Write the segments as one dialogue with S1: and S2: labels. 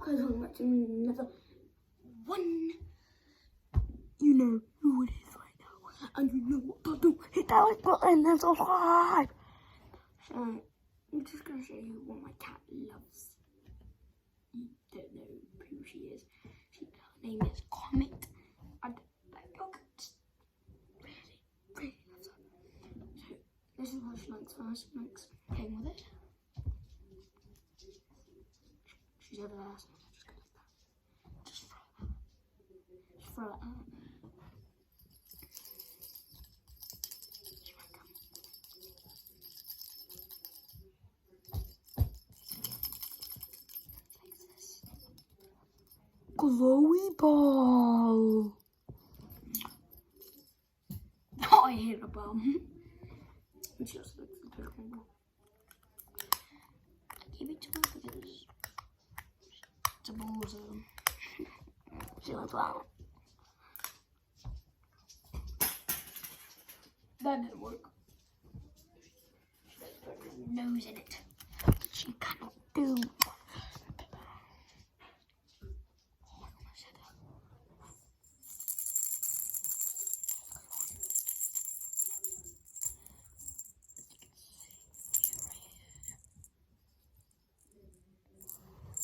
S1: Because I'm watching another one.
S2: You know who it is right now. And you know what to do. Hit that like button and subscribe.
S1: So, I'm just going to show you what my cat loves. You don't know who she is. Her name is Comet. And look, just really loves her. So, this is what she likes first. Max came with it. She's over there, so I'm just going to like that. Just throw it out. She might come. Like this.
S2: Glowy ball.
S1: Oh, I hit a bum. And she also looks like a ball. I gave it to her because it's a ball, so she likes that. That didn't work. She has her nose in it. She cannot do.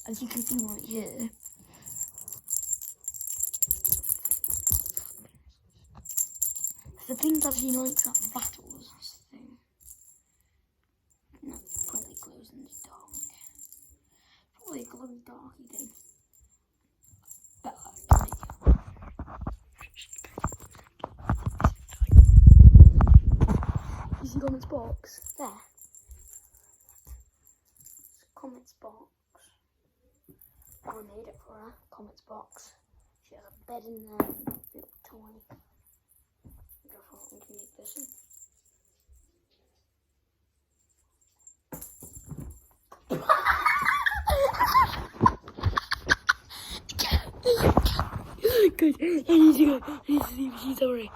S2: As you can see right here. The thing that she likes at battles, that's the thing.
S1: No, probably glows in the dark. Probably a glow dark again. But I can make it.
S2: You see Comet's box?
S1: There. Comet's box. I made it for her. Comet's box. She has a bed in there, little toy. I thought we can make this in.
S2: Good. I need to go. I need to see if she's alright.